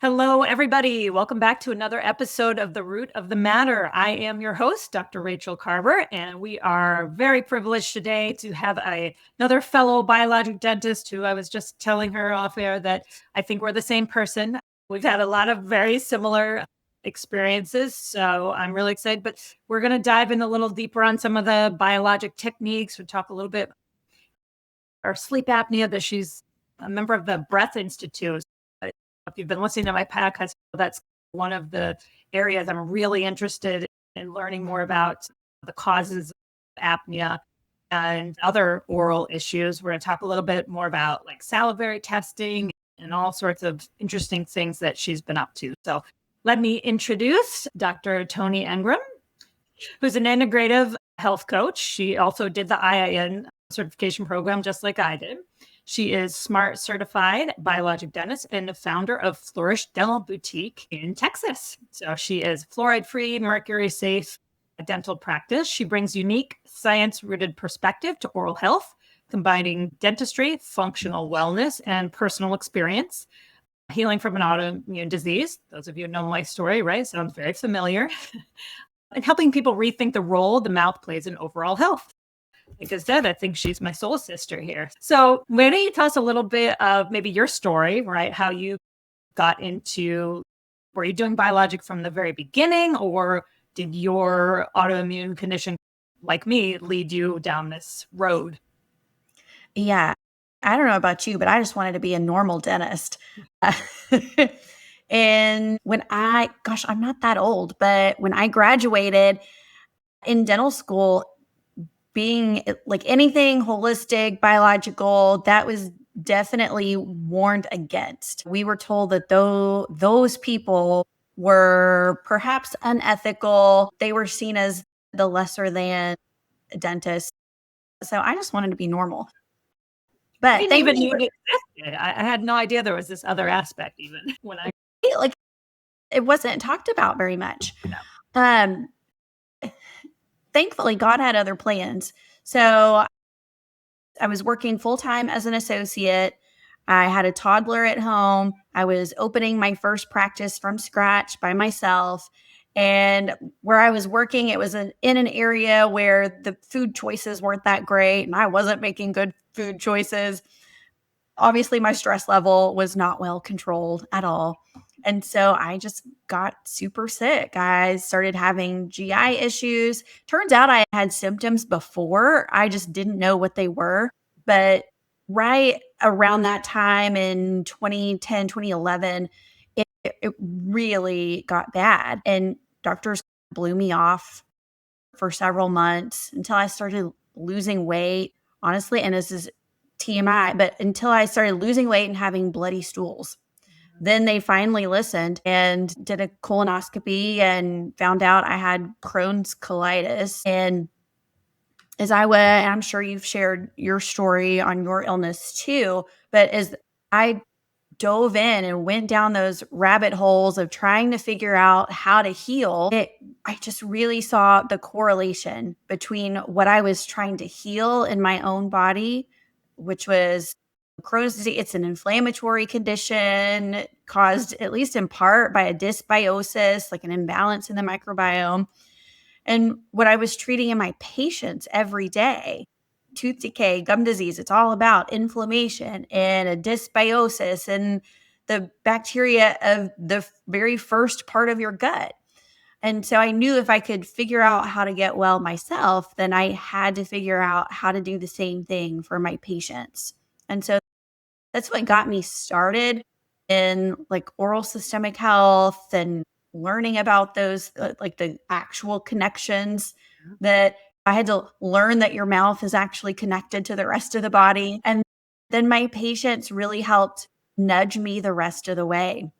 Hello, everybody. Welcome back to another episode of The Root of the Matter. I am your host, Dr. Rachaele Carver, and we are very privileged today to have another fellow biologic dentist who I was just telling her off air that I think we're the same person. We've had a lot of very similar experiences, so I'm really excited. But we're going to dive in a little deeper on some of the biologic techniques. We'll talk a little bit our sleep apnea, that she's a member of the Breath Institute. If you've been listening to my podcast, that's one of the areas I'm really interested in learning more about the causes of apnea and other oral issues. We're going to talk a little bit more about like salivary testing and all sorts of interesting things that she's been up to. So let me introduce Dr. Toni Engram, who's an integrative health coach. She also did the IIN certification program just like I did. She is SMART certified biologic dentist and the founder of Flourish Dental Boutique in Texas. So she is fluoride-free, mercury-safe dental practice. She brings unique science-rooted perspective to oral health, combining dentistry, functional wellness, and personal experience. Healing from an autoimmune disease. Those of you who know my story, right? Sounds very familiar. And helping people rethink the role the mouth plays in overall health. Like I said, I think she's my soul sister here. So why don't you tell us a little bit of maybe your story, right? How you got into, were you doing biologic from the very beginning, or did your autoimmune condition, like me, lead you down this road? Yeah. I don't know about you, but I just wanted to be a normal dentist. And I'm not that old, but when I graduated in dental school, being like anything holistic, biological, that was definitely warned against. We were told that those people were perhaps unethical. They were seen as the lesser than dentists. So I just wanted to be normal. I But didn't even know it existed. I had no idea there was this other aspect even when I like it wasn't talked about very much. No. Um, Thankfully, God had other plans. So I was working full time as an associate. I had a toddler at home. I was opening my first practice from scratch by myself. And where I was working, it was in an area where the food choices weren't that great, and I wasn't making good food choices. Obviously, my stress level was not well controlled at all. And so I just got super sick. I started having GI issues. Turns out I had symptoms before. I just didn't know what they were. But right around that time in 2010, 2011, it really got bad. And doctors blew me off for several months until I started losing weight. Honestly, and this is TMI, but until I started losing weight and having bloody stools. Then they finally listened and did a colonoscopy and found out I had Crohn's colitis. And as I went, and I'm sure you've shared your story on your illness too, but as I dove in and went down those rabbit holes of trying to figure out how to heal, I just really saw the correlation between what I was trying to heal in my own body, which was Crohn's disease. It's an inflammatory condition caused, at least in part, by a dysbiosis, like an imbalance in the microbiome. And what I was treating in my patients every day, tooth decay, gum disease, it's all about inflammation and a dysbiosis and the bacteria of the very first part of your gut. And so I knew if I could figure out how to get well myself, then I had to figure out how to do the same thing for my patients. And so that's what got me started in like oral systemic health and learning about those, like the actual connections that I had to learn that your mouth is actually connected to the rest of the body. And then my patients really helped nudge me the rest of the way.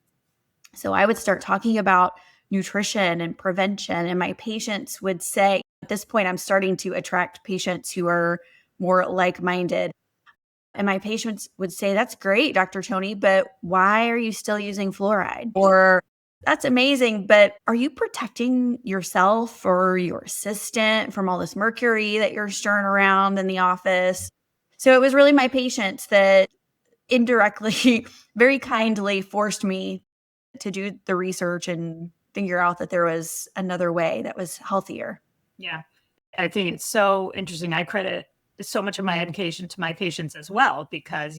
So I would start talking about nutrition and prevention, and my patients would say, at this point, I'm starting to attract patients who are more like-minded. And my patients would say, that's great, Dr. Toni, but why are you still using fluoride? Or that's amazing, but are you protecting yourself or your assistant from all this mercury that you're stirring around in the office? So it was really my patients that indirectly, very kindly forced me to do the research and figure out that there was another way that was healthier. Yeah. I think it's so interesting. I credit so much of my education to my patients as well, because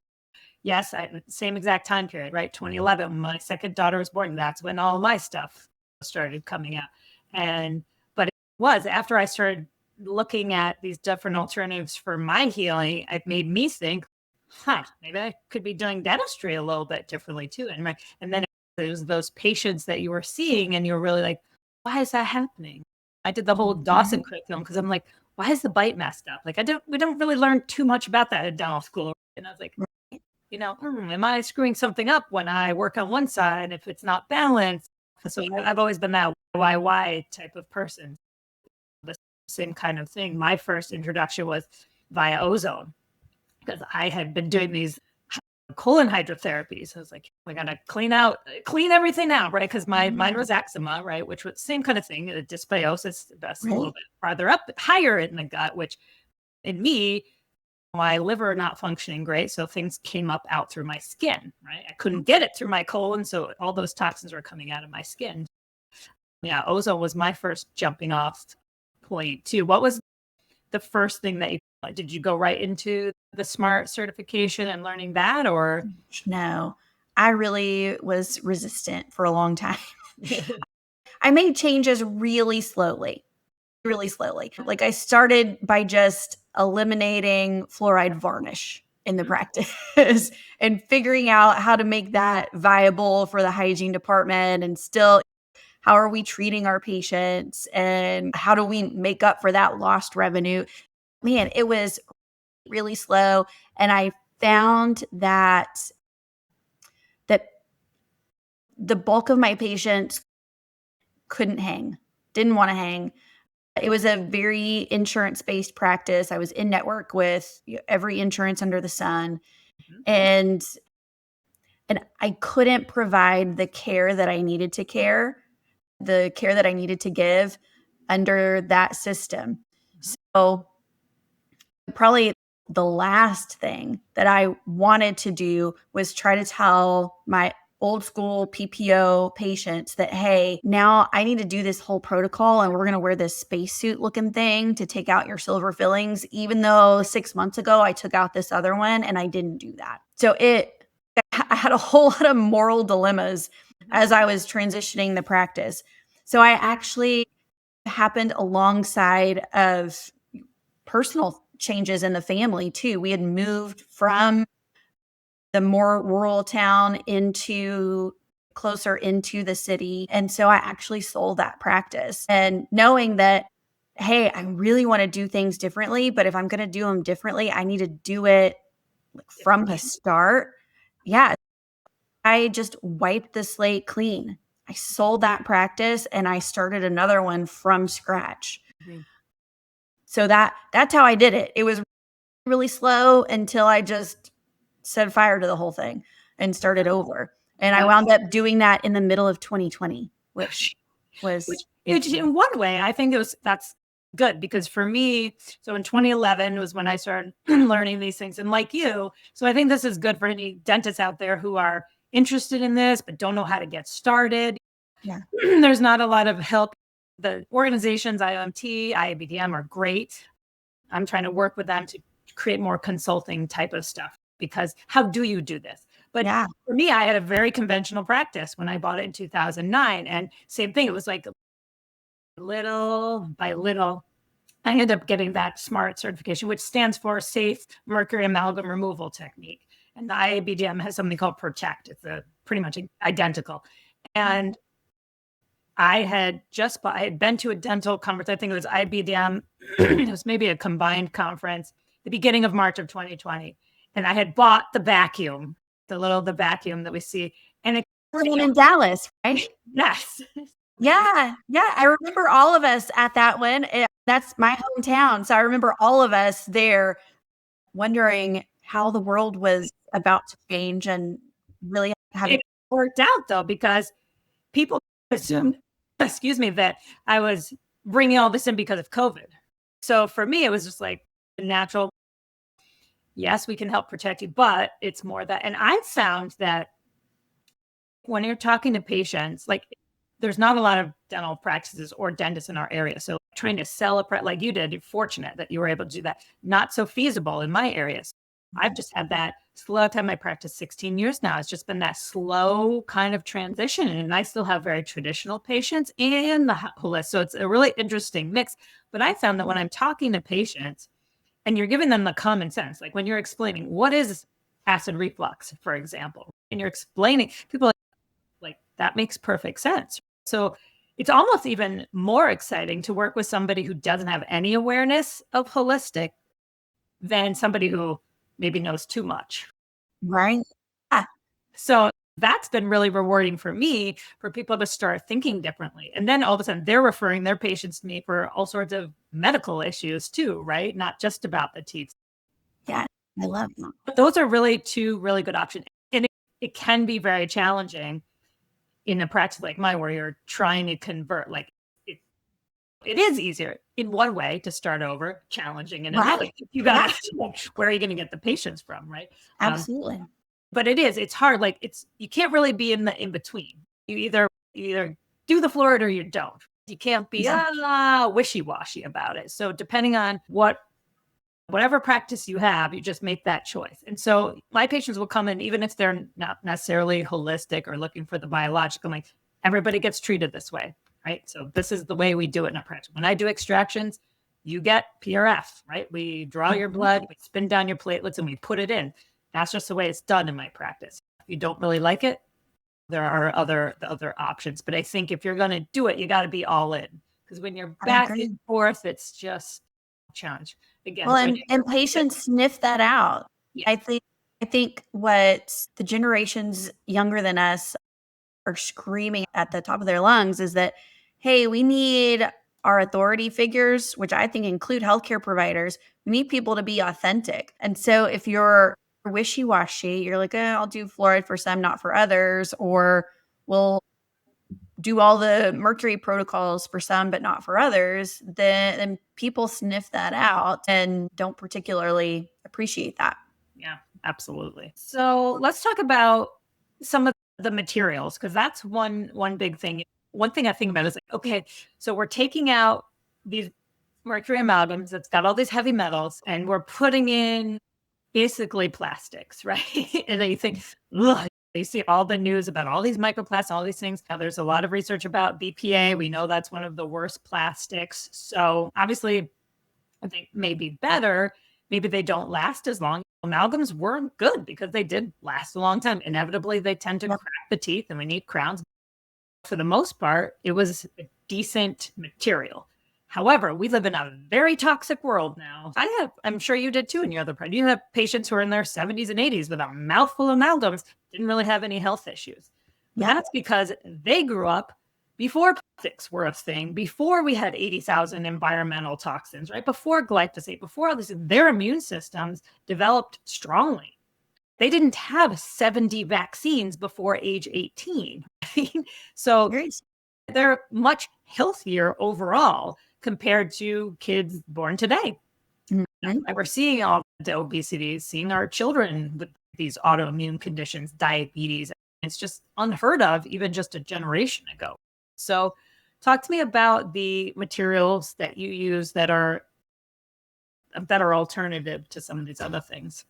yes, same exact time period, right? 2011, when my second daughter was born. That's when all my stuff started coming out. But it was after I started looking at these different alternatives for my healing, it made me think, maybe I could be doing dentistry a little bit differently too. And then it was those patients that you were seeing and you were really like, why is that happening? I did the whole Dawson curriculum because I'm like, why is the bite messed up? Like we don't really learn too much about that at dental school. And I was like, am I screwing something up when I work on one side if it's not balanced? So I've always been that why type of person. The same kind of thing. My first introduction was via ozone because I had been doing these colon hydrotherapies. I was like, we got to clean everything out, right? Because mine was eczema, right? Which was same kind of thing. The dysbiosis, that's a little bit farther up, higher in the gut, which in me, my liver not functioning great. So things came up out through my skin, right? I couldn't get it through my colon. So all those toxins were coming out of my skin. Yeah, ozone was my first jumping off point too. What was the first thing that did you go right into the SMART certification and learning that, or? No, I really was resistant for a long time. I made changes really slowly. Like I started by just eliminating fluoride varnish in the practice and figuring out how to make that viable for the hygiene department, and still how are we treating our patients and how do we make up for that lost revenue? Man, it was really slow. And I found that the bulk of my patients couldn't hang, didn't want to hang. It was a very insurance-based practice. I was in network with every insurance under the sun. And I couldn't provide the care that I needed to give under that system. So probably the last thing that I wanted to do was try to tell my old school PPO patients that, hey, now I need to do this whole protocol and we're going to wear this spacesuit looking thing to take out your silver fillings, even though 6 months ago I took out this other one and I didn't do that. So I had a whole lot of moral dilemmas as I was transitioning the practice. So I actually happened alongside of personal changes in the family too. We had moved from the more rural town closer into the city. And so I actually sold that practice, and knowing that, hey, I really want to do things differently, but if I'm going to do them differently, I need to do it from the start. Yeah. I just wiped the slate clean. I sold that practice and I started another one from scratch. So that's how I did it. It was really slow until I just set fire to the whole thing and started over. And I wound up doing that in the middle of 2020, which in one way, I think that's good, because for me, so in 2011 was when I started learning these things. And like you, so I think this is good for any dentists out there who are interested in this, but don't know how to get started. Yeah. There's not a lot of help. The organizations, IOMT, IABDM are great. I'm trying to work with them to create more consulting type of stuff, because how do you do this? But for me, I had a very conventional practice when I bought it in 2009. And same thing, it was like little by little, I ended up getting that SMART certification, which stands for Safe Mercury Amalgam Removal Technique. And the IABDM has something called Protect. It's pretty much identical. And I had been to a dental conference. I think it was IBDM. It was maybe a combined conference, the beginning of March of 2020. And I had bought the vacuum, the vacuum that we see. And it was in Dallas, right? Yes. Yeah. I remember all of us at that one. That's my hometown. So I remember all of us there wondering how the world was about to change, and really having it worked out though, because people assumed, that I was bringing all this in because of COVID. So for me, it was just like natural. Yes, we can help protect you, but it's more that. And I found that when you're talking to patients, like there's not a lot of dental practices or dentists in our area. So trying to sell like you did, you're fortunate that you were able to do that. Not so feasible in my areas. I've just had that slow time. I practiced 16 years now. It's just been that slow kind of transition. And I still have very traditional patients and the holistic. So it's a really interesting mix. But I found that when I'm talking to patients and you're giving them the common sense, like when you're explaining what is acid reflux, for example, and you're explaining, people are like, that makes perfect sense. So it's almost even more exciting to work with somebody who doesn't have any awareness of holistic than somebody who maybe knows too much. Right. Yeah. So that's been really rewarding for me, for people to start thinking differently. And then all of a sudden they're referring their patients to me for all sorts of medical issues too, right? Not just about the teeth. Yeah. I love that. But those are really two really good options. And it can be very challenging in a practice like mine where you're trying to convert. Like it is easier in one way to start over, challenging in another. Right. You got where are you going to get the patients from, right? Absolutely. But it's hard. Like you can't really be in the in between. You either do the fluoride or you don't. You can't be wishy-washy about it. So depending on whatever practice you have, you just make that choice. And so my patients will come in, even if they're not necessarily holistic or looking for the biologic. I'm like, everybody gets treated this way, right? So this is the way we do it in our practice. When I do extractions, you get PRF, right? We draw your blood, we spin down your platelets, and we put it in. That's just the way it's done in my practice. If you don't really like it, there are other options. But I think if you're going to do it, you got to be all in. Because when you're back and forth, it's just a challenge. Again, well, and patients sniff that out. Yeah. I think what the generations younger than us are screaming at the top of their lungs is that, hey, we need our authority figures, which I think include healthcare providers. We need people to be authentic. And so if you're wishy-washy, you're like, I'll do fluoride for some, not for others, or we'll do all the mercury protocols for some, but not for others, then people sniff that out and don't particularly appreciate that. Yeah, absolutely. So let's talk about some of the materials, because that's one big thing. One thing I think about is like, okay, so we're taking out these mercury amalgams that's got all these heavy metals and we're putting in basically plastics, right? And then you think, ugh, you see all the news about all these microplastics, all these things. Now there's a lot of research about BPA. We know that's one of the worst plastics. So obviously, I think maybe better. Maybe they don't last as long. Amalgams were good because they did last a long time. Inevitably, they tend to crack the teeth and we need crowns. For the most part, it was a decent material. However, we live in a very toxic world now. I'm sure you did too in your other practice. You have patients who are in their 70s and 80s with a mouthful of amalgams, didn't really have any health issues. That's because they grew up before plastics were a thing, before we had 80,000 environmental toxins, right? Before glyphosate, before all this, their immune systems developed strongly. They didn't have 70 vaccines before age 18. So they're much healthier overall compared to kids born today. Mm-hmm. We're seeing all the obesity, seeing our children with these autoimmune conditions, diabetes. It's just unheard of even just a generation ago. So talk to me about the materials that you use that are a better alternative to some of these other things.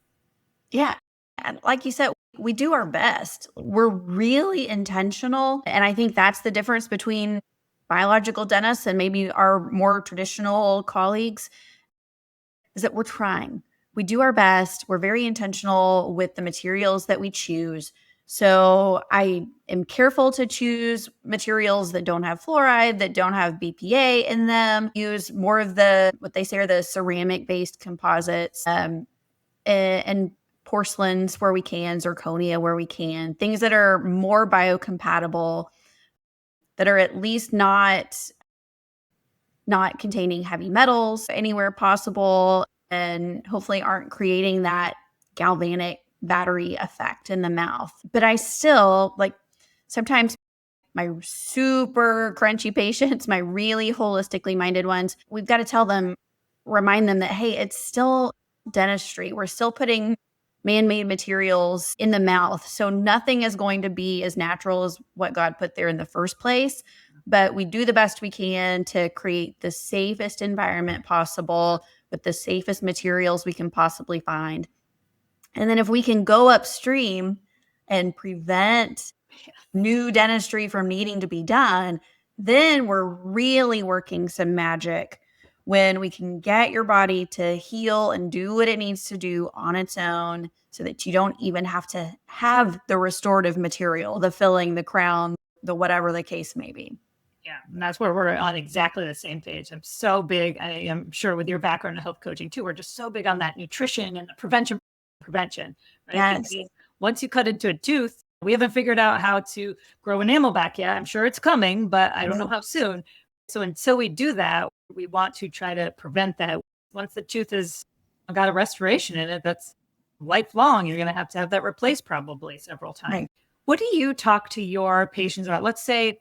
Yeah. And like you said, we do our best. We're really intentional. And I think that's the difference between biological dentists and maybe our more traditional colleagues, is that we're trying. We do our best. We're very intentional with the materials that we choose. So I am careful to choose materials that don't have fluoride, that don't have BPA in them. Use more of what they say are the ceramic-based composites, and porcelains where we can, zirconia where we can, things that are more biocompatible, that are at least not containing heavy metals anywhere possible, and hopefully aren't creating that galvanic battery effect in the mouth. But I still, like, sometimes my super crunchy patients, my really holistically minded ones, we've got to remind them that, hey, it's still dentistry. We're still putting man-made materials in the mouth. So nothing is going to be as natural as what God put there in the first place. But we do the best we can to create the safest environment possible with the safest materials we can possibly find. And then if we can go upstream and prevent new dentistry from needing to be done, then we're really working some magic when we can get your body to heal and do what it needs to do on its own so that you don't even have to have the restorative material, the filling, the crown, the whatever the case may be. Yeah, and that's where we're on exactly the same page. I'm so big. I am sure with your background in health coaching too, we're just so big on that nutrition and the prevention, right? Yes. Because once you cut into a tooth, we haven't figured out how to grow enamel back yet. I'm sure it's coming, but I don't know how soon. So until we do that, we want to try to prevent that. Once the tooth has got a restoration in it, that's lifelong. You're going to have that replaced probably several times. Right. What do you talk to your patients about? Let's say,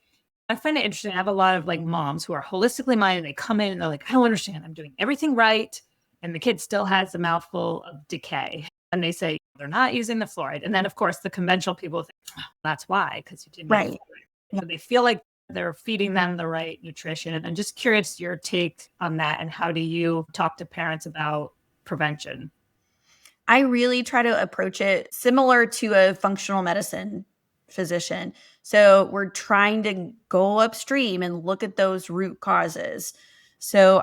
I find it interesting. I have a lot of like moms who are holistically minded. They come in and they're like, I don't understand. I'm doing everything right. And the kid still has a mouthful of decay. And they say they're not using the fluoride. And then, of course, the conventional people think, oh, that's why, because you didn't. Right. So they feel like they're feeding them the right nutrition. And I'm just curious your take on that. And how do you talk to parents about prevention? I really try to approach it similar to a functional medicine physician. So we're trying to go upstream and look at those root causes. So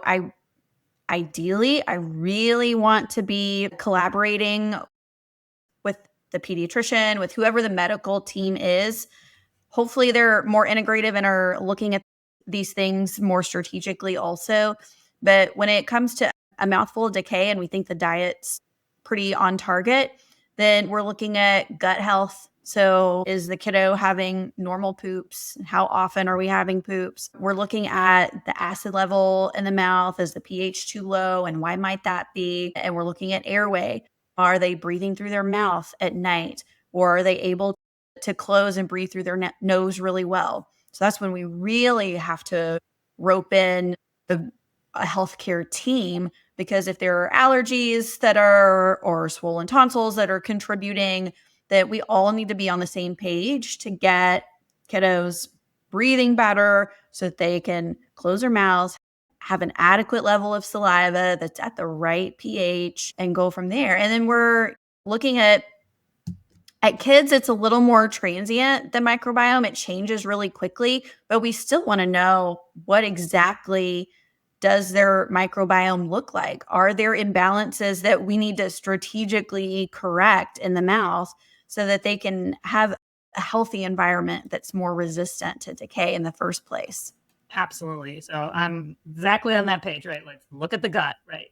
ideally, I really want to be collaborating with the pediatrician, with whoever the medical team is. Hopefully they're more integrative and are looking at these things more strategically also. But when it comes to a mouthful of decay and we think the diet's pretty on target, then we're looking at gut health. So is the kiddo having normal poops? How often are we having poops? We're looking at the acid level in the mouth. Is the pH too low? And why might that be? And we're looking at airway. Are they breathing through their mouth at night? Or are they able to close and breathe through their nose really well? So that's when we really have to rope in a healthcare team, because if there are allergies or swollen tonsils that are contributing, that we all need to be on the same page to get kiddos breathing better so that they can close their mouths, have an adequate level of saliva that's at the right pH, and go from there. And then we're looking at kids, it's a little more transient, the microbiome. It changes really quickly, but we still want to know what exactly does their microbiome look like? Are there imbalances that we need to strategically correct in the mouth so that they can have a healthy environment that's more resistant to decay in the first place? Absolutely. So I'm exactly on that page, right? Let's look at the gut, right?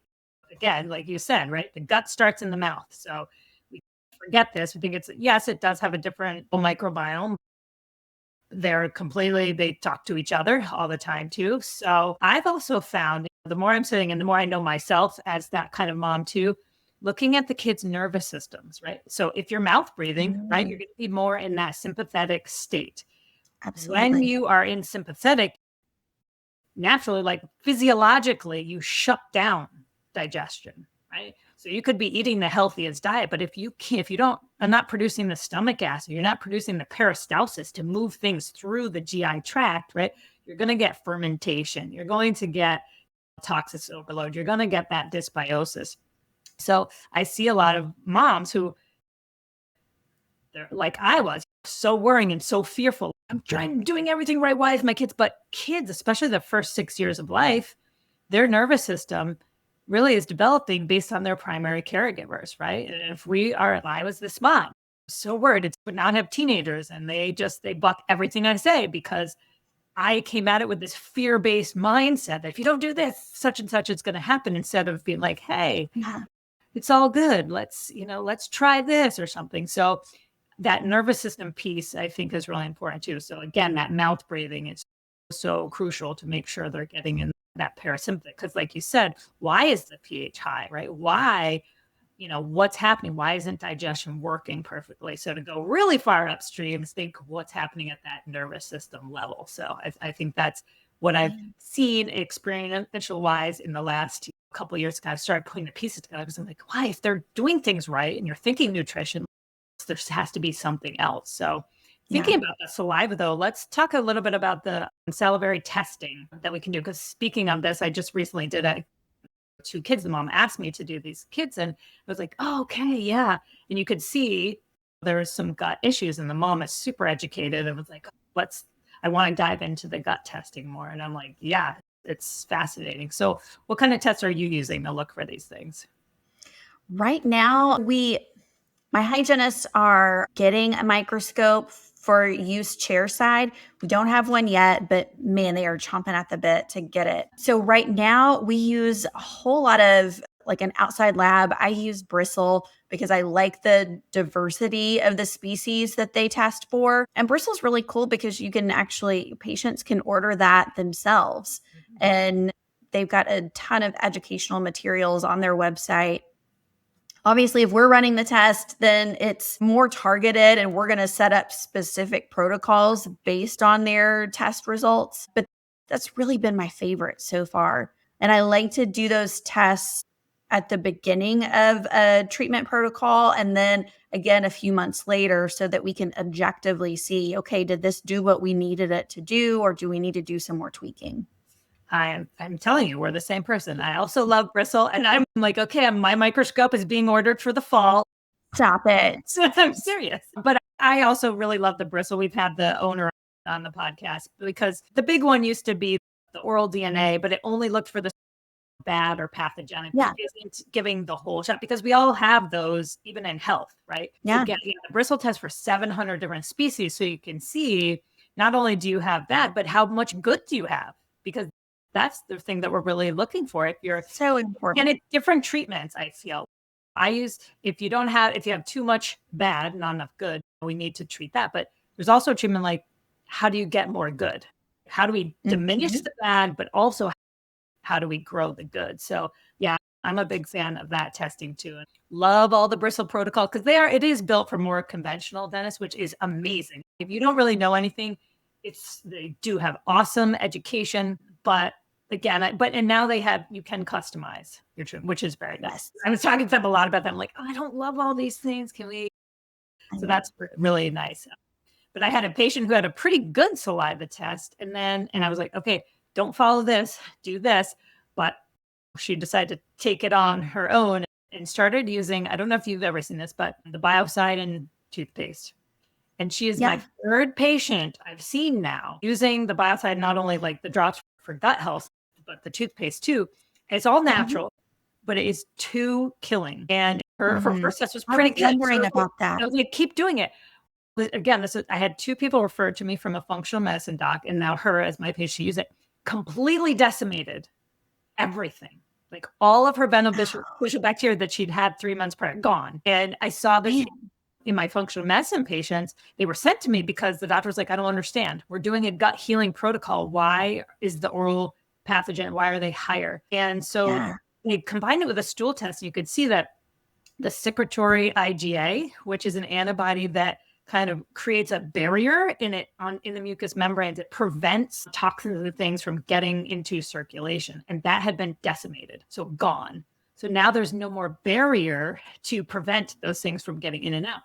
Again, like you said, right? The gut starts in the mouth. So we forget this. We think yes, it does have a different microbiome. They talk to each other all the time too. So I've also found the more I'm sitting and the more I know myself as that kind of mom too, looking at the kids' nervous systems, right? So if you're mouth breathing, right, you're going to be more in that sympathetic state. Absolutely. When you are in sympathetic, naturally, like physiologically, you shut down digestion, right? So you could be eating the healthiest diet, but if you are not producing the stomach acid, you're not producing the peristalsis to move things through the GI tract, right? You're going to get fermentation. You're going to get toxic overload. You're going to get that dysbiosis. So I see a lot of moms who, they're like I was, so worrying and so fearful. I'm doing everything right. Why is my kids? But kids, especially the first 6 years of life, their nervous system really is developing based on their primary caregivers, right? And if I was this mom, so worried would not have teenagers and they buck everything I say because I came at it with this fear-based mindset that if you don't do this, such and such is going to happen, instead of being like, hey, it's all good. Let's try this or something. So that nervous system piece, I think, is really important too. So again, that mouth breathing is so crucial to make sure they're getting in that parasympathetic. Because like you said, why is the pH high, right? Why, what's happening? Why isn't digestion working perfectly? So to go really far upstream is think what's happening at that nervous system level. So I think that's what I've seen experiential wise in the last couple of years ago, I started putting the pieces together because I'm like, why? If they're doing things right and you're thinking nutrition, there has to be something else. So thinking about the saliva, though, let's talk a little bit about the salivary testing that we can do. Because speaking of this, I just recently did 2 kids. The mom asked me to do these kids, and I was like, oh, okay, yeah. And you could see there was some gut issues, and the mom is super educated and was like, I want to dive into the gut testing more. And I'm like, yeah, it's fascinating. So what kind of tests are you using to look for these things? Right now, my hygienists are getting a microscope for use chairside. We don't have one yet, but man, they are chomping at the bit to get it. So right now we use a whole lot of like an outside lab. I use Bristle because I like the diversity of the species that they test for. And Bristle's really cool because patients can order that themselves. And they've got a ton of educational materials on their website. Obviously, if we're running the test, then it's more targeted and we're going to set up specific protocols based on their test results. But that's really been my favorite so far. And I like to do those tests at the beginning of a treatment protocol and then again a few months later so that we can objectively see, okay, did this do what we needed it to do, or do we need to do some more tweaking? I'm telling you, we're the same person. I also love Bristle, and I'm like, okay, my microscope is being ordered for the fall. Stop it. I'm serious. But I also really love the Bristle. We've had the owner on the podcast because the big one used to be the oral DNA, but it only looked for the bad or pathogenic. Yeah. It isn't giving the whole shot because we all have those even in health, right? Yeah. So getting the Bristle test for 700 different species so you can see not only do you have that, but how much good do you have? Because that's the thing that we're really looking for. If you're so important. And it's different treatments, I feel. If you have too much bad, not enough good, we need to treat that. But there's also a treatment like, how do you get more good? How do we diminish the bad, but also how do we grow the good? So yeah, I'm a big fan of that testing too. And love all the Bristle protocol because it is built for more conventional dentists, which is amazing. If you don't really know anything, they do have awesome education, but again, and now you can customize your treatment, which is very nice. I was talking to them a lot about that. I'm like, oh, I don't love all these things. Can we? So that's really nice. But I had a patient who had a pretty good saliva test. And I was like, okay, don't follow this, do this. But she decided to take it on her own and started using, I don't know if you've ever seen this, but the Biocide toothpaste. And she is my third patient I've seen now using the Biocide, not only like the drops for gut health, but the toothpaste too. It's all natural, but it is too killing. And her first test was pretty good. Wondering about that. I was like, keep doing it. Again, I had 2 people referred to me from a functional medicine doc, and now her as my patient, she used it, completely decimated everything. Like all of her beneficial bacteria that she'd had 3 months prior, gone. And I saw that in my functional medicine patients, they were sent to me because the doctor was like, I don't understand. We're doing a gut healing protocol. Why is the oral pathogen? Why are they higher? And so they combined it with a stool test. And you could see that the secretory IgA, which is an antibody that kind of creates a barrier in the mucous membranes. It prevents toxins and things from getting into circulation. And that had been decimated. So gone. So now there's no more barrier to prevent those things from getting in and out.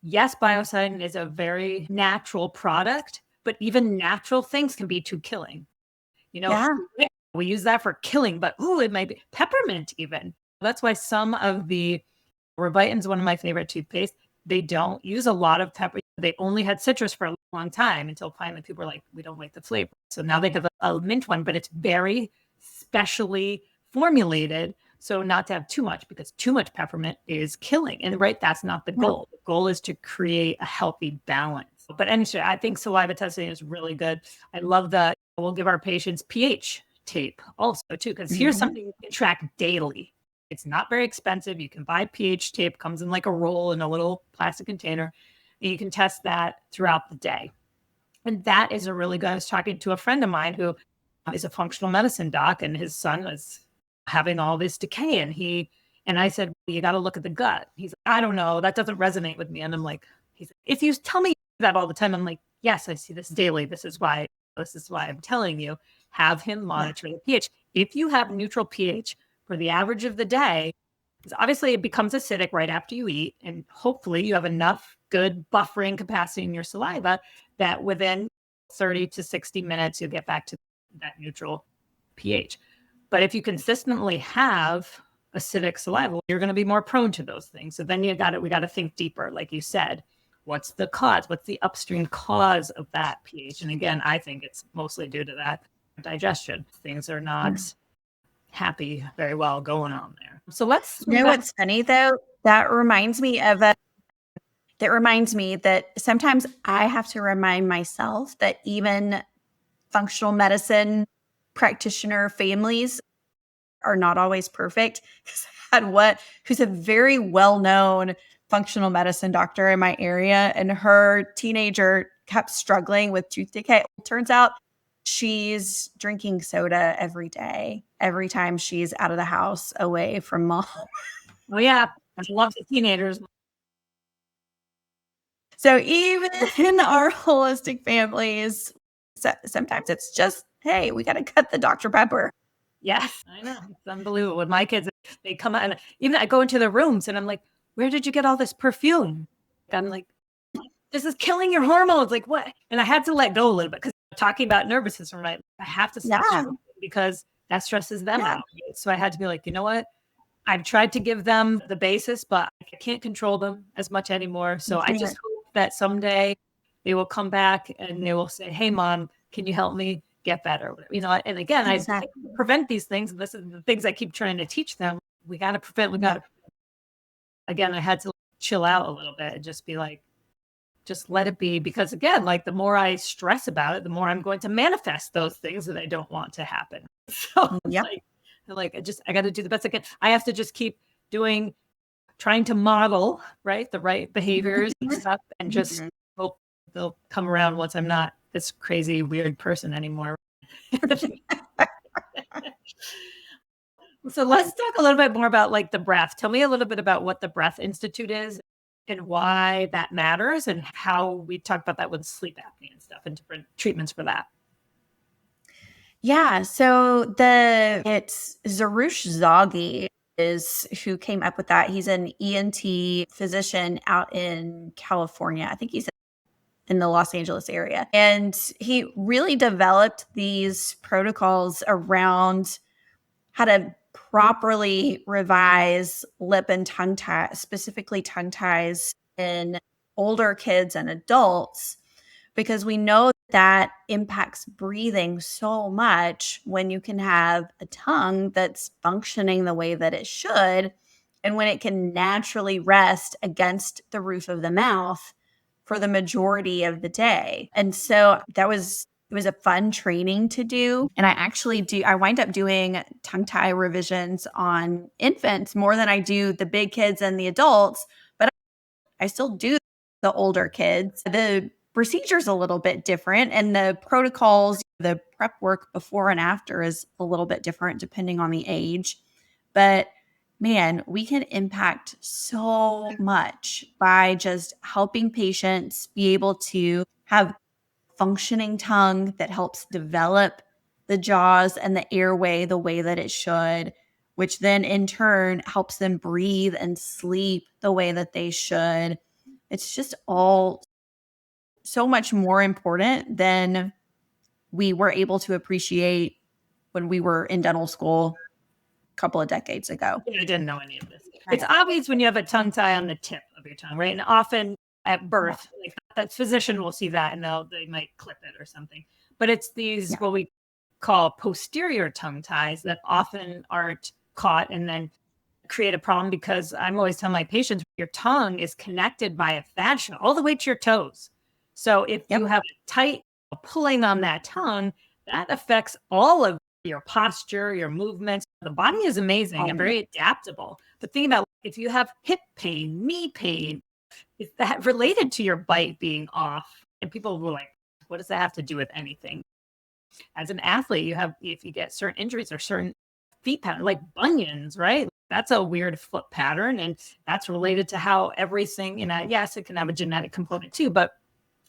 Yes, Biocide is a very natural product, but even natural things can be too killing. We use that for killing, but it might be peppermint even. That's why some of the Revitin's one of my favorite toothpaste. They don't use a lot of pepper. They only had citrus for a long time until finally people were like, we don't like the flavor. So now they have a mint one, but it's very specially formulated. So not to have too much, because too much peppermint is killing. And that's not the goal. The goal is to create a healthy balance. But anyway, I think saliva testing is really good. I love that. We'll give our patients pH tape also too, because here's something you can track daily. It's not very expensive. You can buy pH tape, comes in like a roll in a little plastic container, and you can test that throughout the day. And that is a really good. I was talking to a friend of mine who is a functional medicine doc, and his son was having all this decay. And I said, well, you got to look at the gut. He's like, I don't know. That doesn't resonate with me. And I'm like, if you tell me that all the time, I'm like, yes, I see this daily. This is why I'm telling you, have him monitor the pH. if you have neutral pH for the average of the day, because obviously it becomes acidic right after you eat, and hopefully you have enough good buffering capacity in your saliva that within 30 to 60 minutes, you'll get back to that neutral pH. But if you consistently have acidic saliva, you're going to be more prone to those things. So then we got to think deeper, like you said. What's the cause? What's the upstream cause of that pH? And again, I think it's mostly due to that digestion. Things are not happy very well going on there. So let's. You know what's funny though? That reminds me that sometimes I have to remind myself that even functional medicine practitioner families are not always perfect. I had who's a very well-known functional medicine doctor in my area, and her teenager kept struggling with tooth decay. It turns out she's drinking soda every day, every time she's out of the house away from mom. Oh yeah, there's lots of teenagers. So even in our holistic families, sometimes it's just, hey, we got to cut the Dr. Pepper. Yes, I know. It's unbelievable. With my kids, they come out, and even I go into their rooms and I'm like, where did you get all this perfume? I'm like, this is killing your hormones. Like what? And I had to let go a little bit because talking about nervous system, right? I have to stop because that stresses them out. So I had to be like, you know what? I've tried to give them the basis, but I can't control them as much anymore. So I just hope that someday they will come back and they will say, hey, Mom, can you help me get better? You know, and again, I prevent these things. And this is the things I keep trying to teach them. We got to prevent. Again, I had to chill out a little bit and just be like, just let it be. Because again, like the more I stress about it, the more I'm going to manifest those things that I don't want to happen. So I got to do the best I can. I have to just keep trying to model, right, the right behaviors and stuff, and just hope they'll come around once I'm not this crazy, weird person anymore. So let's talk a little bit more about like the breath. Tell me a little bit about what the Breath Institute is and why that matters, and how we talk about that with sleep apnea and stuff and different treatments for that. Yeah, so it's Zarush Zaghi is who came up with that. He's an ENT physician out in California. I think he's in the Los Angeles area. And he really developed these protocols around how to properly revise lip and tongue ties, specifically tongue ties in older kids and adults, because we know that impacts breathing so much when you can have a tongue that's functioning the way that it should, and when it can naturally rest against the roof of the mouth for the majority of the day. And so it was a fun training to do. And I wind up doing tongue tie revisions on infants more than I do the big kids and the adults, but I still do the older kids. The procedure's a little bit different, and the protocols, the prep work before and after is a little bit different depending on the age. But man, we can impact so much by just helping patients be able to have functioning tongue that helps develop the jaws and the airway the way that it should, which then in turn helps them breathe and sleep the way that they should. It's just all so much more important than we were able to appreciate when we were in dental school a couple of decades ago. I didn't know any of this. It's obvious when you have a tongue tie on the tip of your tongue, right? And often at birth, like that physician will see that and they might clip it or something. But it's these what we call posterior tongue ties that often aren't caught and then create a problem, because I'm always telling my patients, your tongue is connected by a fascia all the way to your toes. So if you have a tight pulling on that tongue, that affects all of your posture, your movements. The body is amazing and very adaptable. But think about if you have hip pain, knee pain, is that related to your bite being off? And people were like, what does that have to do with anything? As an athlete, if you get certain injuries or certain feet pattern, like bunions, right? That's a weird foot pattern. And that's related to how everything, yes, it can have a genetic component too, but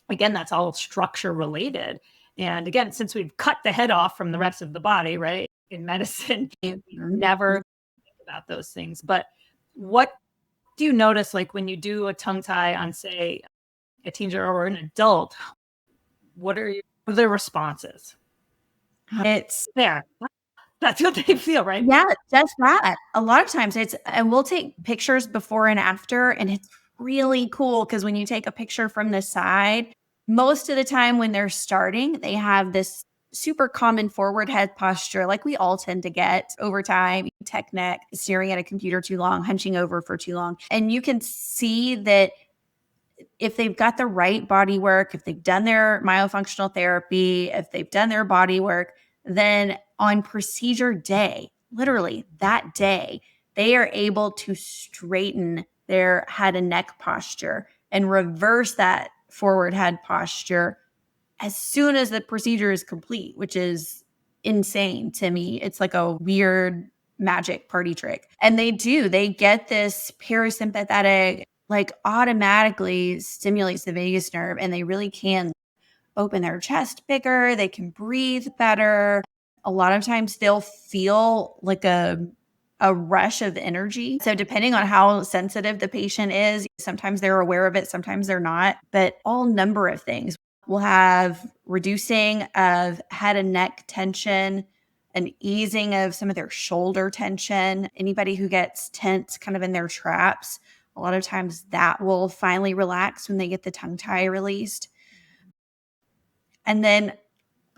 again, that's all structure related. And again, since we've cut the head off from the rest of the body, right? In medicine, we never think about those things. But what do you notice, like when you do a tongue tie on, say, a teenager or an adult? What are their responses? It's There. That's what they feel, right? Yeah, just that. A lot of times and we'll take pictures before and after, and it's really cool because when you take a picture from the side, most of the time when they're starting, they have this super common forward head posture like we all tend to get over time, tech neck, staring at a computer too long, hunching over for too long. And you can see that if they've got the right body work, if they've done their myofunctional therapy, if they've done their body work, then on procedure day, literally that day, they are able to straighten their head and neck posture and reverse that forward head posture as soon as the procedure is complete, which is insane to me. It's like a weird magic party trick. And they get this parasympathetic, like automatically stimulates the vagus nerve, and they really can open their chest bigger. They can breathe better. A lot of times they'll feel like a rush of energy. So depending on how sensitive the patient is, sometimes they're aware of it, sometimes they're not, but all number of things. We'll have reducing of head and neck tension, an easing of some of their shoulder tension. Anybody who gets tense kind of in their traps, a lot of times that will finally relax when they get the tongue tie released. And then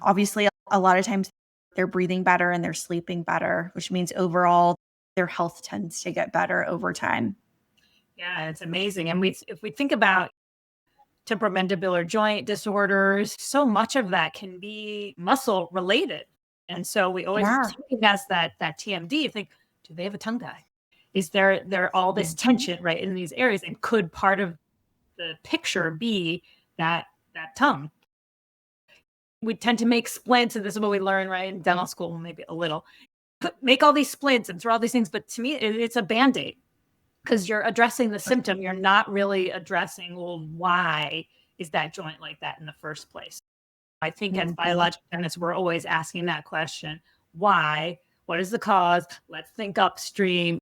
obviously a lot of times they're breathing better and they're sleeping better, which means overall their health tends to get better over time. Yeah, it's amazing. And if we think about temporomandibular joint disorders, so much of that can be muscle related. And so we always as that TMD, you think, do they have a tongue tie? Is there all this tension right in these areas? And could part of the picture be that tongue? We tend to make splints, and this is what we learn, right, in dental school, maybe a little. Make all these splints and throw all these things, but to me, it's a Band-Aid because you're addressing the symptom. You're not really addressing, well, why is that joint like that in the first place? I think as biologic dentists, we're always asking that question. Why? What is the cause? Let's think upstream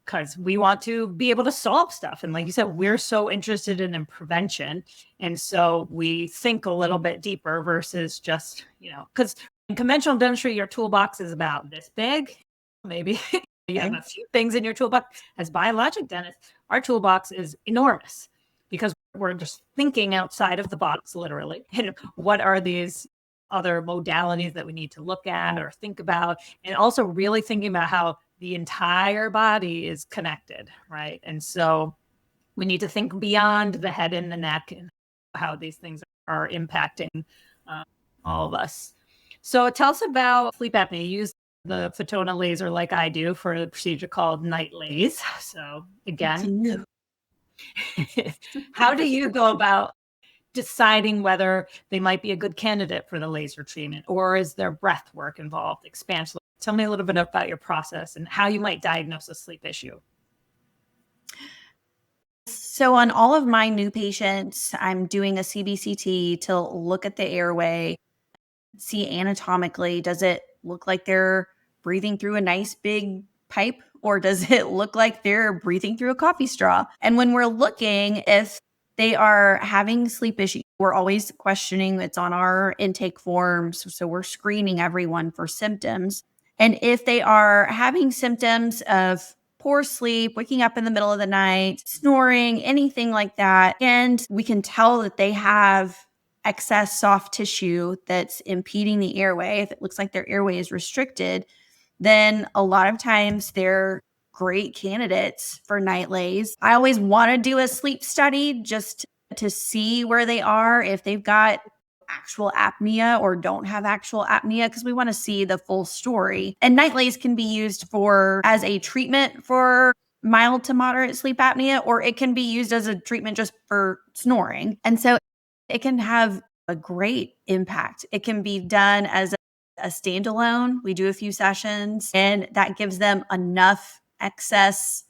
because we want to be able to solve stuff. And like you said, we're so interested in prevention. And so we think a little bit deeper versus just, because in conventional dentistry, your toolbox is about this big, maybe you have a few things in your toolbox. As biologic dentists, our toolbox is enormous because we're just thinking outside of the box, literally. And what are these other modalities that we need to look at or think about? And also really thinking about how the entire body is connected, right? And so we need to think beyond the head and the neck and how these things are impacting all of us. So tell us about sleep apnea. You use the Fotona laser like I do for a procedure called night laze. So again, how do you go about deciding whether they might be a good candidate for the laser treatment, or is there breath work involved, expansion? Tell me a little bit about your process and how you might diagnose a sleep issue. So on all of my new patients, I'm doing a CBCT to look at the airway, see anatomically, does it look like they're breathing through a nice big pipe, or does it look like they're breathing through a coffee straw? And when we're looking, if they are having sleep issues, we're always questioning, it's on our intake forms. So we're screening everyone for symptoms. And if they are having symptoms of poor sleep, waking up in the middle of the night, snoring, anything like that, and we can tell that they have excess soft tissue that's impeding the airway, if it looks like their airway is restricted, then a lot of times they're great candidates for night laze. I always want to do a sleep study just to see where they are, if they've got actual apnea or don't have actual apnea, because we want to see the full story. And night laze can be used as a treatment for mild to moderate sleep apnea, or it can be used as a treatment just for snoring. And so it can have a great impact. It can be done as a standalone. We do a few sessions, and that gives them enough excess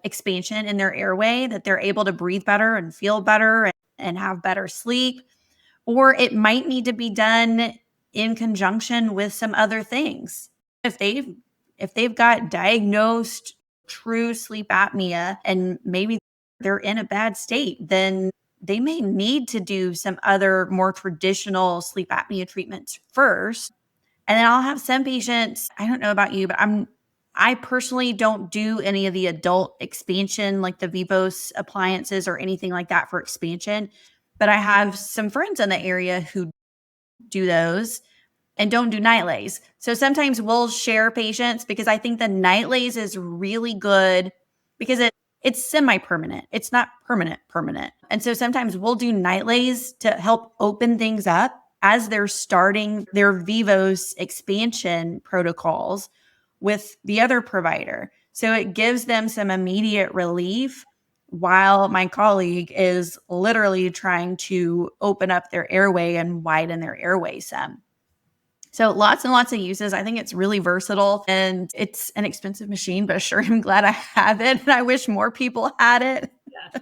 expansion in their airway that they're able to breathe better and feel better. and have better sleep, or it might need to be done in conjunction with some other things. If they've got diagnosed true sleep apnea and maybe they're in a bad state, then they may need to do some other more traditional sleep apnea treatments first. And then I'll have some patients, I don't know about you, but I personally don't do any of the adult expansion, like the Vivos appliances or anything like that for expansion. But I have some friends in the area who do those and don't do night lays. So sometimes we'll share patients because I think the night lays is really good because it's semi-permanent. It's not permanent. And so sometimes we'll do night lays to help open things up as they're starting their Vivos expansion protocols with the other provider. So it gives them some immediate relief while my colleague is literally trying to open up their airway and widen their airway some. So lots and lots of uses. I think it's really versatile and it's an expensive machine, but sure, I'm glad I have it. And I wish more people had it. Yeah.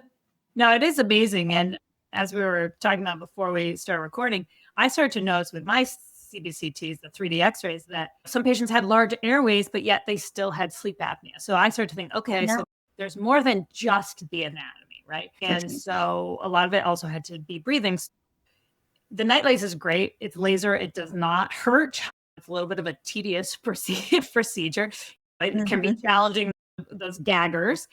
No, it is amazing. And as we were talking about before we started recording, I started to notice with my CBCTs, the 3D x-rays, that some patients had large airways, but yet they still had sleep apnea. So I started to think, okay, so there's more than just the anatomy, right? And so a lot of it also had to be breathing. The night laser is great. It's laser. It does not hurt. It's a little bit of a tedious procedure. It can be challenging, those gaggers.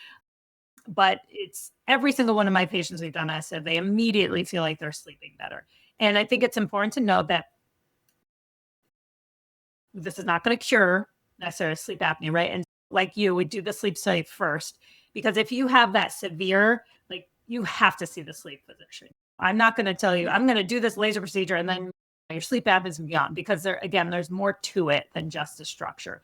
But it's every single one of my patients we've done, I said they immediately feel like they're sleeping better. And I think it's important to know that this is not going to cure necessarily sleep apnea, right? And like you would do the sleep study first, because if you have that severe, like you have to see the sleep physician. I'm not going to tell you, I'm going to do this laser procedure and then your sleep apnea is gone, because there's more to it than just the structure.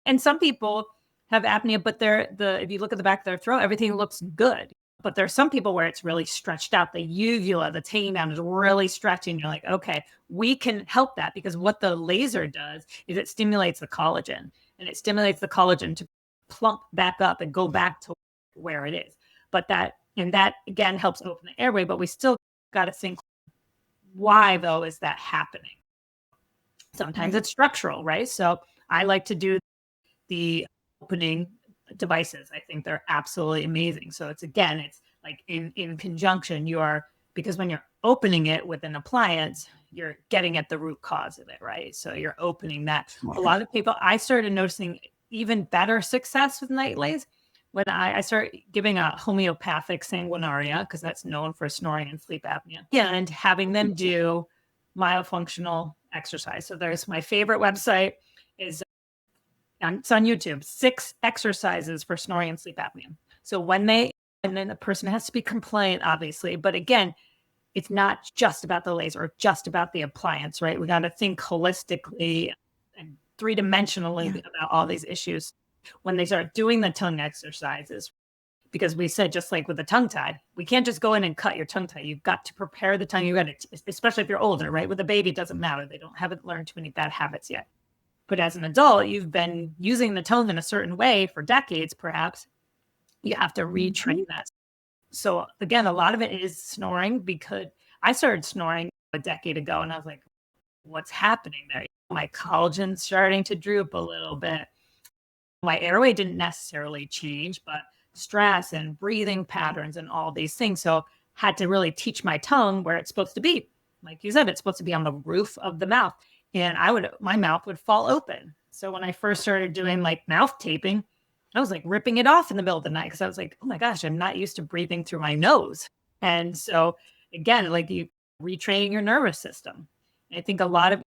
And some people have apnea, but if you look at the back of their throat, everything looks good. But there's some people where it's really stretched out. The uvula, the taking down is really stretching. You're like, okay, we can help that, because what the laser does is it stimulates the collagen, and it stimulates the collagen to plump back up and go back to where it is. But that again helps open the airway, but we still got to think, why though is that happening? Sometimes it's structural, right? So I like to do the opening devices. I think they're absolutely amazing. So it's like in conjunction, because when you're opening it with an appliance, you're getting at the root cause of it, right? So you're opening that. A lot of people, I started noticing even better success with night lays when I started giving a homeopathic sanguinaria, because that's known for snoring and sleep apnea, and having them do myofunctional exercise. So there's my favorite website it's on YouTube, 6 exercises for snoring and sleep apnea. So and then the person has to be compliant, obviously. But again, it's not just about the laser or just about the appliance, right? We got to think holistically and 3-dimensionally about all these issues when they start doing the tongue exercises. Because we said, just like with the tongue tie, we can't just go in and cut your tongue tie. You've got to prepare the tongue. You got to, especially if you're older, right? With a baby, it doesn't matter. They haven't learned too many bad habits yet. But as an adult, you've been using the tongue in a certain way for decades, perhaps. You have to retrain that. So again, a lot of it is snoring, because I started snoring a decade ago and I was like, what's happening there? My collagen's starting to droop a little bit. My airway didn't necessarily change, but stress and breathing patterns and all these things. So had to really teach my tongue where it's supposed to be. Like you said, it's supposed to be on the roof of the mouth. And my mouth would fall open. So when I first started doing like mouth taping, I was like ripping it off in the middle of the night, because I was like, oh my gosh, I'm not used to breathing through my nose. And so again, like you retraining your nervous system. And I think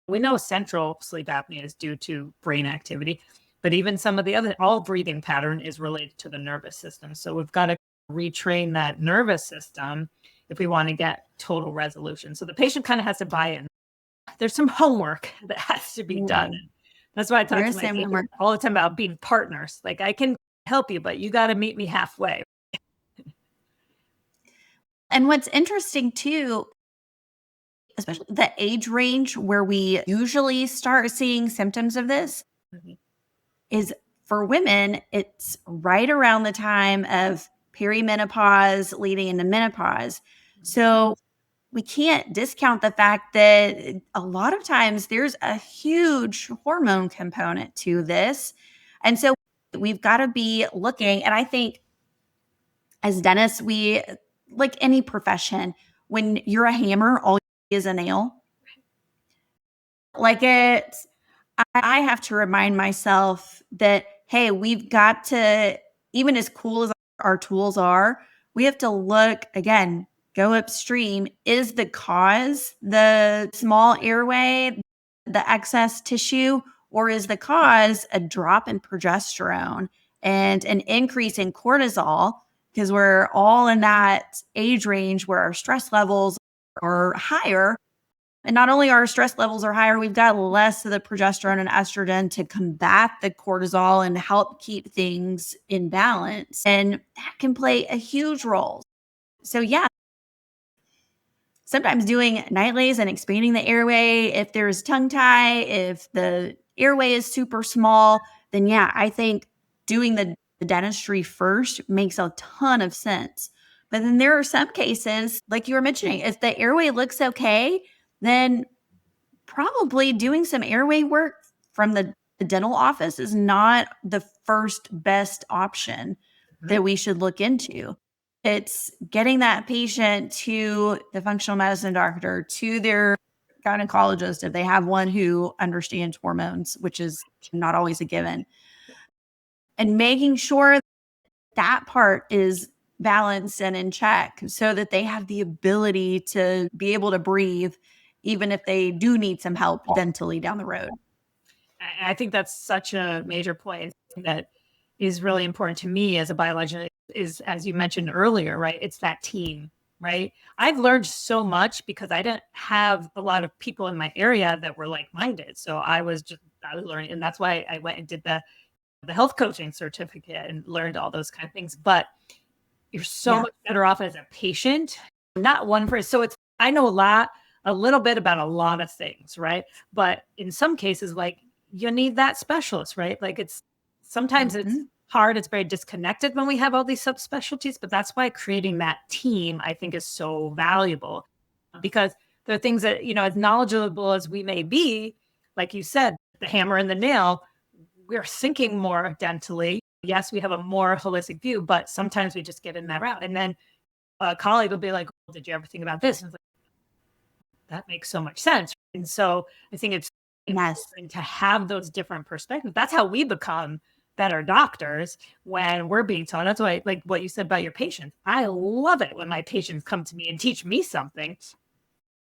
we know central sleep apnea is due to brain activity, but even some of all breathing pattern is related to the nervous system. So we've got to retrain that nervous system if we want to get total resolution. So the patient kind of has to buy in. There's some homework that has to be done. That's why I talk to my patients all the time about being partners. Like, I can help you, but you got to meet me halfway. And what's interesting too, especially the age range where we usually start seeing symptoms of this, is for women, it's right around the time of perimenopause leading into menopause. So we can't discount the fact that a lot of times there's a huge hormone component to this. And so we've got to be looking. And I think as dentists, we, like any profession, when you're a hammer, all you is a nail. Like I have to remind myself that, hey, we've got to, even as cool as our tools are, we have to look again, go upstream. Is the cause the small airway, the excess tissue, or is the cause a drop in progesterone and an increase in cortisol? Because we're all in that age range where our stress levels are higher. And not only our stress levels are higher, we've got less of the progesterone and estrogen to combat the cortisol and help keep things in balance. And that can play a huge role. So, yeah, sometimes doing nightlays and expanding the airway, if there's tongue tie, if the airway is super small, then yeah, I think doing the dentistry first makes a ton of sense. But then there are some cases, like you were mentioning, if the airway looks okay, then probably doing some airway work from the dental office is not the first best option that we should look into. It's getting that patient to the functional medicine doctor, to their gynecologist, if they have one who understands hormones, which is not always a given, and making sure that part is balanced and in check so that they have the ability to be able to breathe, even if they do need some help dentally down the road. I think that's such a major point that is really important to me as a biologist is, as you mentioned earlier, right? It's that team, right? I've learned so much because I didn't have a lot of people in my area that were like-minded. So I was learning. And that's why I went and did the health coaching certificate and learned all those kind of things. But you're so much better off as a patient, not one person. So I know a little bit about a lot of things, right? But in some cases, like you need that specialist, right? Like sometimes it's hard. It's very disconnected when we have all these subspecialties, but that's why creating that team, I think, is so valuable because there are things that, as knowledgeable as we may be, like you said, the hammer and the nail, we're thinking more dentally. Yes, we have a more holistic view, but sometimes we just get in that route. And then a colleague will be like, well, did you ever think about this? And it's like, that makes so much sense. And so I think it's important to have those different perspectives. That's how we become better doctors when we're being taught. That's why, like what you said about your patients, I love it when my patients come to me and teach me something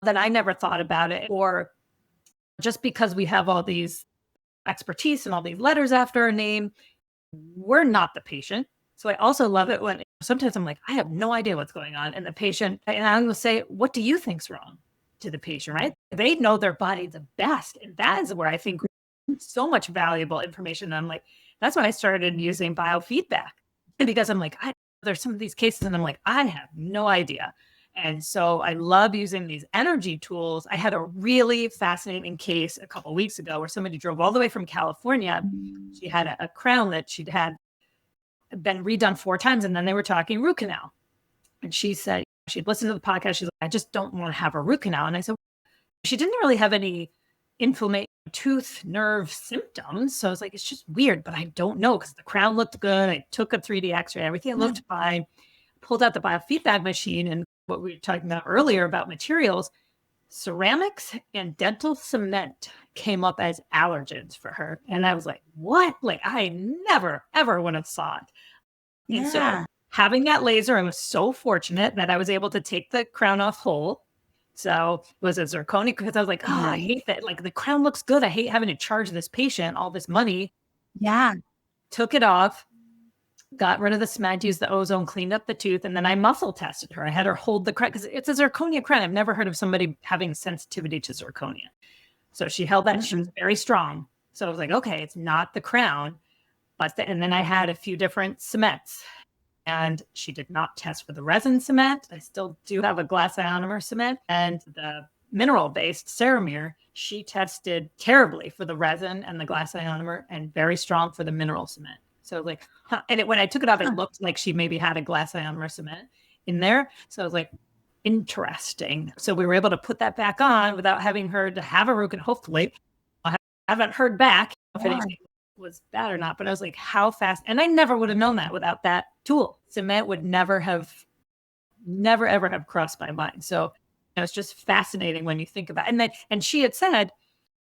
that I never thought about it. Or just because we have all these expertise and all these letters after our name, we're not the patient. So I also love it when sometimes I'm like, I have no idea what's going on. And the patient, and I'm going to say, what do you think's wrong to the patient, right? They know their body the best. And that is where I think so much valuable information. And I'm like, that's when I started using biofeedback because I'm like, there's some of these cases and I'm like, I have no idea. And so I love using these energy tools. I had a really fascinating case a couple of weeks ago where somebody drove all the way from California. She had a crown that she'd had been redone 4 times. And then they were talking root canal. And she said, she'd listened to the podcast. She's like, I just don't want to have a root canal. And I said, she didn't really have any inflammation, tooth, nerve symptoms. So I was like, it's just weird, but I don't know because the crown looked good. I took a 3D x-ray, everything looked fine. Pulled out the biofeedback machine and what we were talking about earlier about materials, ceramics and dental cement came up as allergens for her. And I was like, what? Like I never, ever would have thought. And so having that laser, I was so fortunate that I was able to take the crown off whole. So it was a zirconia because I was like, oh, I hate that. Like the crown looks good. I hate having to charge this patient all this money. Yeah. Took it off. Got rid of the cement, used the ozone, cleaned up the tooth, and then I muscle tested her. I had her hold the crown because it's a zirconia crown. I've never heard of somebody having sensitivity to zirconia. So she held that. She was very strong. So I was like, okay, it's not the crown. And then I had a few different cements. And she did not test for the resin cement. I still do have a glass ionomer cement. And the mineral-based Ceramir, she tested terribly for the resin and the glass ionomer and very strong for the mineral cement. So like, and when I took it off, it looked like she maybe had a glass ionomer cement in there. So I was like, interesting. So we were able to put that back on without having her to have a root canal. Hopefully, I haven't heard back if anything was bad or not, but I was like, how fast? And I never would have known that without that tool. Cement would never ever have crossed my mind. So it's just fascinating when you think about it. And she had said,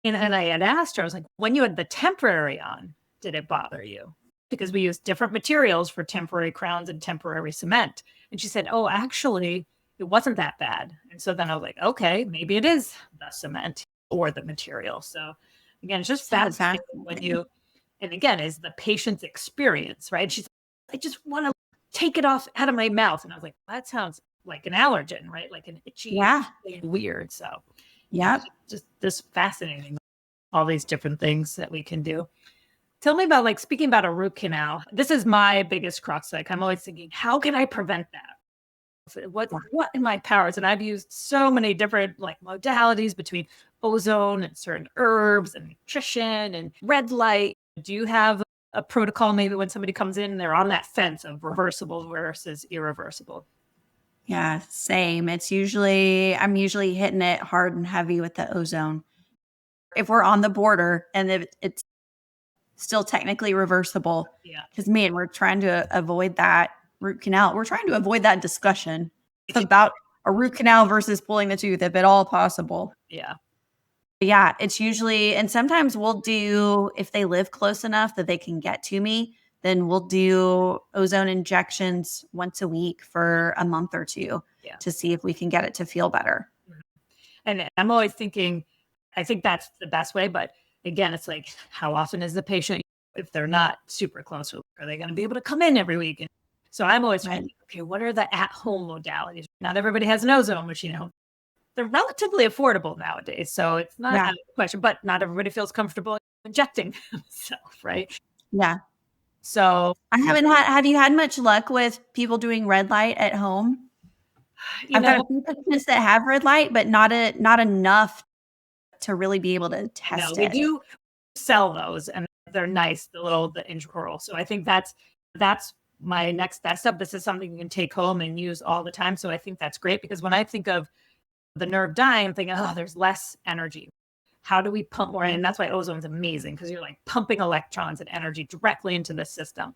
and I had asked her, I was like, when you had the temporary on, did it bother you? Because we use different materials for temporary crowns and temporary cement. And she said, oh, actually, it wasn't that bad. And so then I was like, okay, maybe it is the cement or the material. So again, it's just fascinating when you, and again, is the patient's experience, right? She's like, I just want to take it off out of my mouth. And I was like, that sounds like an allergen, right? Like an itchy, weird. So just this fascinating, all these different things that we can do. Tell me about, like, speaking about a root canal. This is my biggest crux. Like, I'm always thinking, how can I prevent that? What in my powers? And I've used so many different like modalities between ozone and certain herbs and nutrition and red light. Do you have a protocol maybe when somebody comes in and they're on that fence of reversible versus irreversible? Yeah, same. I'm usually hitting it hard and heavy with the ozone. If we're on the border and it's still technically reversible, because man, we're trying to avoid that root canal. We're trying to avoid that discussion about a root canal versus pulling the tooth, if at all possible. Yeah, it's usually, and sometimes we'll do, if they live close enough that they can get to me, then we'll do ozone injections once a week for a month or two to see if we can get it to feel better. And I'm always thinking, I think that's the best way. But again, it's like, how often is the patient, if they're not super close, are they going to be able to come in every week? And so I'm always trying to think, okay, what are the at-home modalities? Not everybody has an ozone machine. They're relatively affordable nowadays. So it's not a question, but not everybody feels comfortable injecting themselves, right? Yeah. So have you had much luck with people doing red light at home? I've got a few patients that have red light, but not enough to really be able to test it. We do sell those, and they're nice, the intraoral. So I think that's my next best step. This is something you can take home and use all the time. So I think that's great, because when I think of the nerve dying, I'm thinking, oh, there's less energy. How do we pump more in? And that's why ozone is amazing, because you're like pumping electrons and energy directly into the system.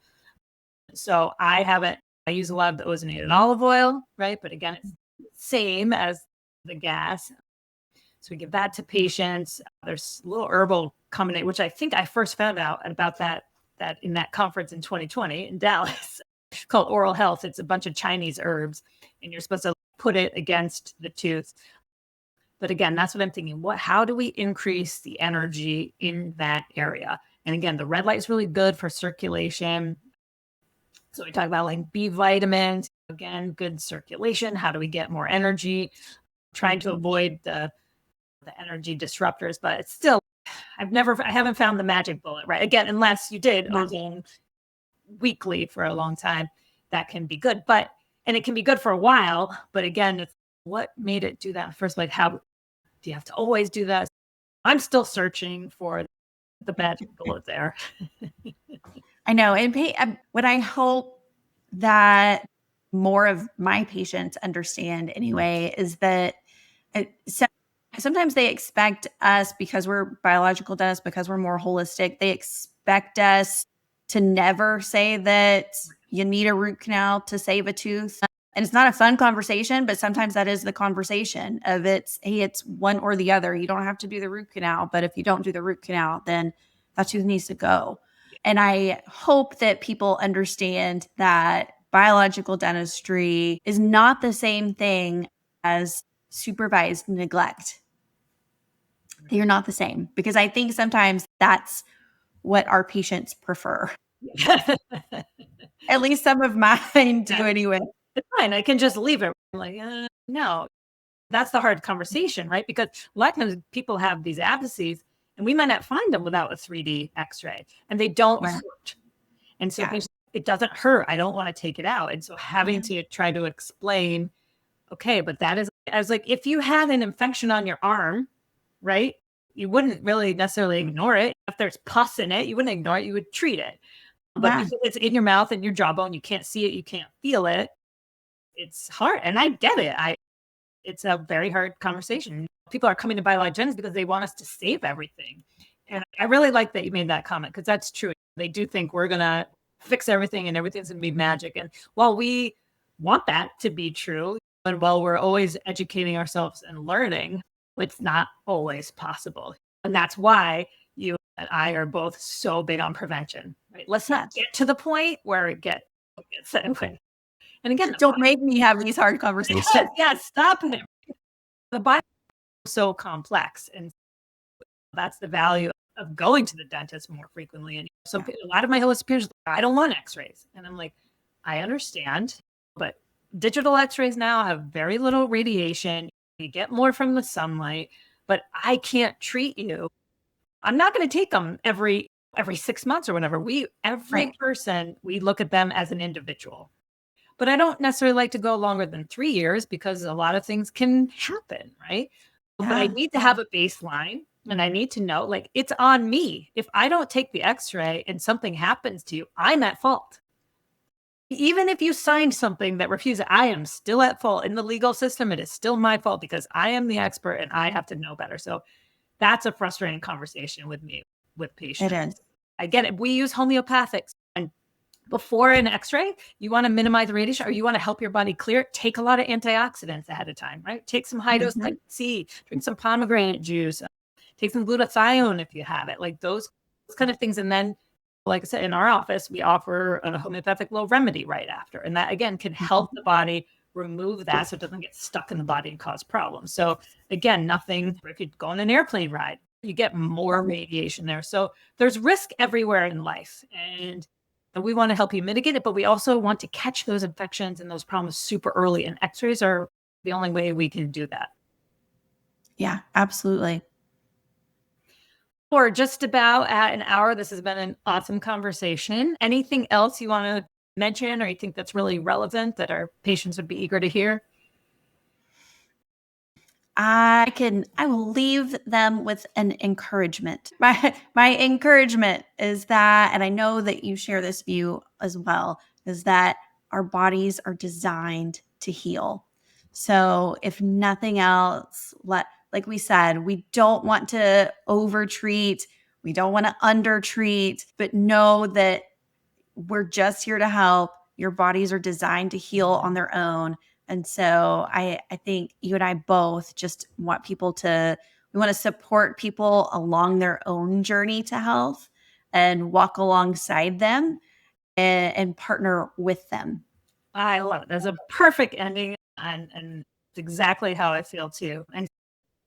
So I use a lot of the ozonated olive oil, right? But again, it's the same as the gas. So we give that to patients. There's a little herbal combination, which I think I first found out about that in that conference in 2020 in Dallas. It's called Oral Health. It's a bunch of Chinese herbs, and you're supposed to put it against the tooth. But again, that's what I'm thinking. How do we increase the energy in that area? And again, the red light is really good for circulation. So we talk about like B vitamins, again, good circulation. How do we get more energy? Trying to avoid the energy disruptors, but it's still, I haven't found the magic bullet, right? Again, unless you did ozone weekly for a long time, that can be good. And it can be good for a while, but again, it's what made it do that first? Like, how do you have to always do that? I'm still searching for the magic bullet there. I know. And what I hope that more of my patients understand anyway is that sometimes they expect us, because we're biological dentists, because we're more holistic, they expect us to never say that you need a root canal to save a tooth. And it's not a fun conversation, but sometimes that is the conversation of hey, it's one or the other. You don't have to do the root canal, but if you don't do the root canal, then that tooth needs to go. And I hope that people understand that biological dentistry is not the same thing as supervised neglect. They are not the same, because I think sometimes that's what our patients prefer. At least some of mine do anyway. It's fine. I can just leave it. I'm like, no, that's the hard conversation, right? Because a lot of times people have these abscesses and we might not find them without a 3D x-ray, and they don't hurt. And so it doesn't hurt. I don't want to take it out. And so having to try to explain, okay, but I was like, if you had an infection on your arm, right, you wouldn't really necessarily ignore it. If there's pus in it, you wouldn't ignore it. You would treat it. But because it's in your mouth and your jawbone, you can't see it, you can't feel it. It's hard. And I get it. it's a very hard conversation. People are coming to Biologic Dentists because they want us to save everything. And I really like that you made that comment because that's true. They do think we're going to fix everything and everything's going to be magic. And while we want that to be true, and while we're always educating ourselves and learning, it's not always possible. And that's why you and I are both so big on prevention. Right? Let's not get to the point where it gets that way. And again, don't make me have these hard conversations. Yeah, stop it. The body is so complex, and that's the value of going to the dentist more frequently. And so a lot of my holistic peers, I don't want x-rays. And I'm like, I understand, but digital x-rays now have very little radiation. You get more from the sunlight, but I can't treat you. I'm not going to take them every 6 months or whatever. Every person, we look at them as an individual. But I don't necessarily like to go longer than 3 years because a lot of things can happen, right? But I need to have a baseline. And I need to know, like, it's on me. If I don't take the x-ray and something happens to you, I'm at fault. Even if you signed something that refuses, I am still at fault. In the legal system, it is still my fault because I am the expert and I have to know better. So that's a frustrating conversation with me, with patients. It is. I get it. We use homeopathics. And before an x-ray, you want to minimize radiation or you want to help your body clear it, take a lot of antioxidants ahead of time, right? Take some high-dose vitamin C, drink some pomegranate juice, take some glutathione if you have it, like those kind of things. And then, like I said, in our office, we offer a homeopathic low remedy right after. And that, again, can help the body remove that so it doesn't get stuck in the body and cause problems. So again, nothing, if you go on an airplane ride, you get more radiation there. So there's risk everywhere in life. And we want to help you mitigate it, but we also want to catch those infections and those problems super early. And x-rays are the only way we can do that. Yeah, absolutely. We're just about at an hour. This has been an awesome conversation. Anything else you want to mention or you think that's really relevant that our patients would be eager to hear? I will leave them with an encouragement. My encouragement is that, and I know that you share this view as well, is that our bodies are designed to heal. So if nothing else, like we said, we don't want to overtreat. We don't want to undertreat, but know that we're just here to help. Your bodies are designed to heal on their own. And so I think you and I both just want we want to support people along their own journey to health and walk alongside them and partner with them. I love it. That's a perfect ending. And it's exactly how I feel too. And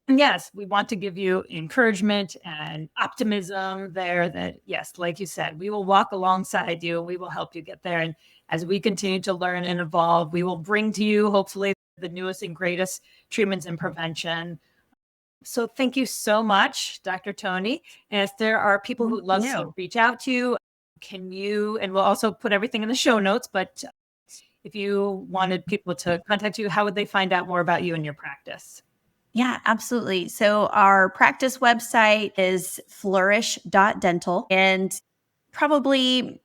yes, we want to give you encouragement and optimism there that, yes, like you said, we will walk alongside you. We will help you get there. And as we continue to learn and evolve, we will bring to you, hopefully, the newest and greatest treatments and prevention. So thank you so much, Dr. Toni. And if there are people who would love to reach out to you, and we'll also put everything in the show notes, but if you wanted people to contact you, how would they find out more about you and your practice? Yeah, absolutely. So our practice website is flourish.dental, and probably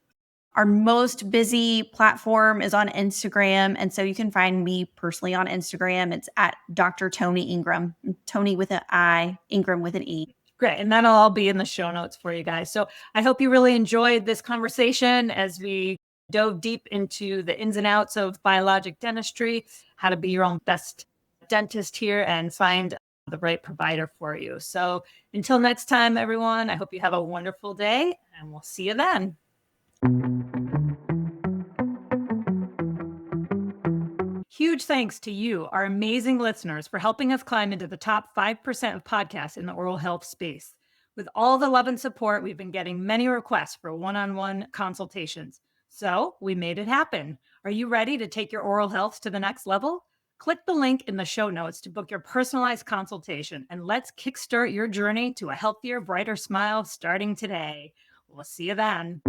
our most busy platform is on Instagram. And so you can find me personally on Instagram. It's at Dr. Toni Engram, Toni with an I, Engram with an E. Great. And that'll all be in the show notes for you guys. So I hope you really enjoyed this conversation as we dove deep into the ins and outs of biologic dentistry, how to be your own best dentist here and find the right provider for you. So until next time, everyone, I hope you have a wonderful day and we'll see you then. Huge thanks to you, our amazing listeners, for helping us climb into the top 5% of podcasts in the oral health space. With all the love and support, we've been getting many requests for one-on-one consultations. So we made it happen. Are you ready to take your oral health to the next level? Click the link in the show notes to book your personalized consultation, and let's kickstart your journey to a healthier, brighter smile starting today. We'll see you then.